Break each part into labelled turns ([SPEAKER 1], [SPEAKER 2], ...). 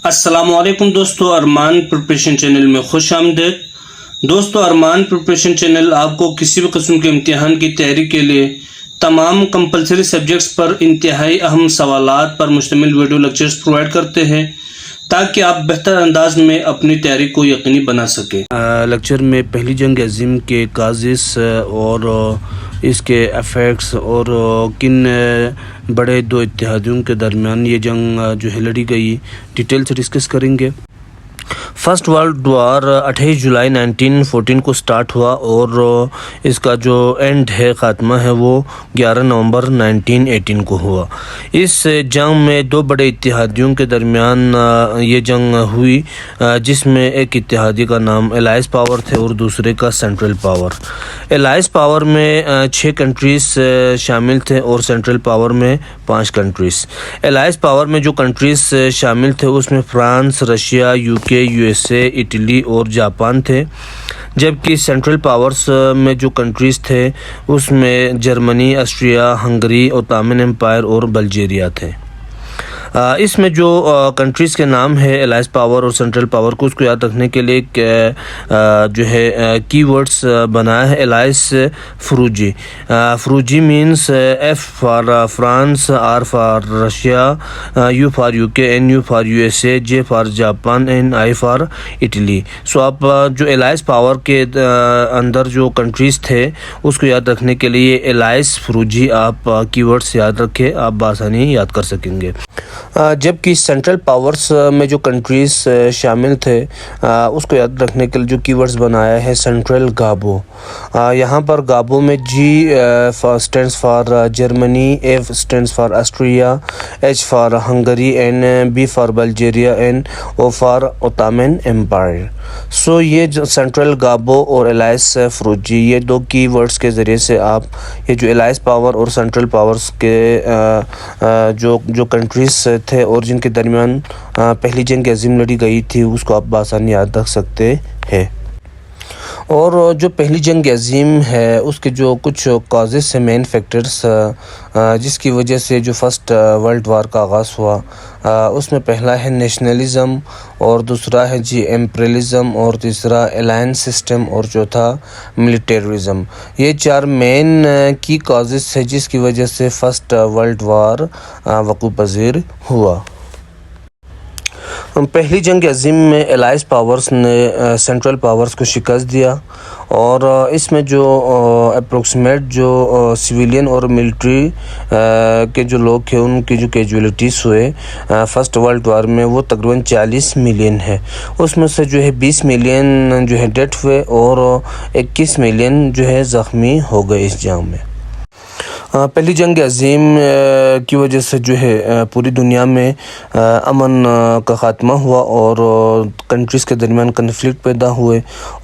[SPEAKER 1] السلام علیکم دوستو، ارمان پریپریشن چینل میں خوش آمدید۔ دوستو، ارمان پریپریشن چینل آپ کو کسی بھی قسم کے امتحان کی تیاری کے لیے تمام کمپلسری سبجیکٹس پر انتہائی اہم سوالات پر مشتمل ویڈیو لیکچرز پرووائڈ کرتے ہیں تاکہ آپ بہتر انداز میں اپنی تیاری کو یقینی بنا سکیں۔ لیکچر میں پہلی جنگ عظیم کے کازز اور اس کے ایفیکٹس اور کن بڑے دو اتحادیوں کے درمیان یہ جنگ جو ہے لڑی گئی ڈیٹیل سے ڈسکس کریں گے۔ فرسٹ ورلڈ وار 28 جولائی 1914 کو سٹارٹ ہوا اور اس کا جو اینڈ ہے، خاتمہ ہے، وہ 11 نومبر 1918 کو ہوا۔ اس جنگ میں دو بڑے اتحادیوں کے درمیان یہ جنگ ہوئی، جس میں ایک اتحادی کا نام الائز پاور تھے اور دوسرے کا سینٹرل پاور۔ الائز پاور میں 6 کنٹریز شامل تھے اور سینٹرل پاور میں 5 کنٹریز۔ الائز پاور میں جو کنٹریز شامل تھے اس میں France, Russia, UK، USA، Italy اور جاپان تھے، جبکہ سینٹرل پاورز میں جو کنٹریز تھے اس میں Germany, Austria, Hungary, Ottoman umpire اور بلغیریا تھے۔ اس میں جو کنٹریز کے نام ہے الائز پاور اور سینٹرل پاور کو، اس کو یاد رکھنے کے لیے جو ہے کی ورڈز بنایا ہے الائز فروجی۔ فروجی means F for France, R for Russia, U for UK، NU for USA، J for Japan, I for Italy. So آپ جو الائز پاور کے اندر جو کنٹریز تھے اس کو یاد رکھنے کے لیے الائز فروجی آپ کی ورڈز یاد رکھے، آپ بآسانی یاد کر سکیں گے۔ جبکہ سینٹرل پاورز میں جو کنٹریز شامل تھے اس کو یاد رکھنے کے لیے جو کی ورڈز بنایا ہے سینٹرل گابو۔ یہاں پر گابو میں G stands for Germany, F stands for Austria, H for Hungary, B for Bulgaria, O for Ottoman Empire. So یہ جو سینٹرل گابو اور الائز فروجی، یہ دو کی ورڈز کے ذریعے سے آپ یہ جو الائز پاور اور سینٹرل پاورز کے جو کنٹریز تھے اور جن کے درمیان پہلی جنگ عظیم لڑی گئی تھی اس کو آپ بآسانی یاد رکھ سکتے ہیں۔ اور جو پہلی جنگ عظیم ہے اس کے جو کچھ کازز ہیں، مین فیکٹرز جس کی وجہ سے جو فرسٹ ورلڈ وار کا آغاز ہوا، اس میں پہلا ہے نیشنلزم، اور دوسرا ہے ایمپریلزم، اور تیسرا الائنس سسٹم، اور چوتھا ملیٹریزم۔ یہ 4 مین کی کازز ہیں جس کی وجہ سے فرسٹ ورلڈ وار وقوع پذیر ہوا۔ پہلی جنگ عظیم میں الائز پاورز نے سینٹرل پاورز کو شکست دیا، اور اس میں جو اپروکسیمیٹ جو سویلین اور ملٹری کے جو لوگ تھے ان کی جو کیجولیٹیز ہوئے فرسٹ ورلڈ وار میں وہ تقریباً 40 ملین ہے۔ اس میں سے جو ہے 20 ملین جو ہے ڈیتھ ہوئے اور 21 ملین جو ہے زخمی ہو گئے اس جنگ میں۔ پہلی جنگ عظیم کی وجہ سے جو ہے پوری دنیا میں امن کا خاتمہ ہوا اور کنٹریز کے درمیان کنفلکٹ پیدا ہوئے،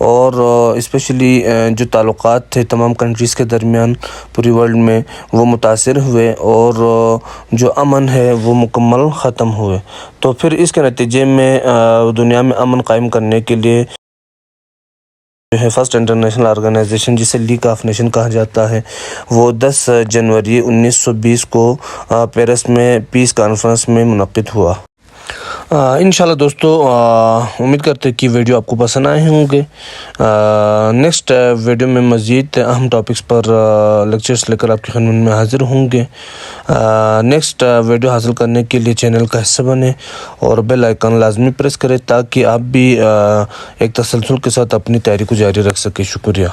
[SPEAKER 1] اور اسپیشلی جو تعلقات تھے تمام کنٹریز کے درمیان پوری ورلڈ میں وہ متاثر ہوئے، اور جو امن ہے وہ مکمل ختم ہوئے۔ تو پھر اس کے نتیجے میں دنیا میں امن قائم کرنے کے لیے جو ہے فرسٹ انٹرنیشنل آرگنائزیشن، جسے لیگ آف نیشن کہا جاتا ہے، وہ 10 جنوری 1920 کو پیرس میں پیس کانفرنس میں منعقد ہوا۔ انشاءاللہ دوستو، امید کرتے کہ ویڈیو آپ کو پسند آئے ہوں گے۔ نیکسٹ ویڈیو میں مزید اہم ٹاپکس پر لیکچرز لے کر آپ کی خدمت میں حاضر ہوں گے۔ نیکسٹ ویڈیو حاصل کرنے کے لیے چینل کا حصہ بنیں اور بیل آئیکن لازمی پریس کریں تاکہ آپ بھی ایک تسلسل کے ساتھ اپنی تیاری کو جاری رکھ سکیں۔ شکریہ۔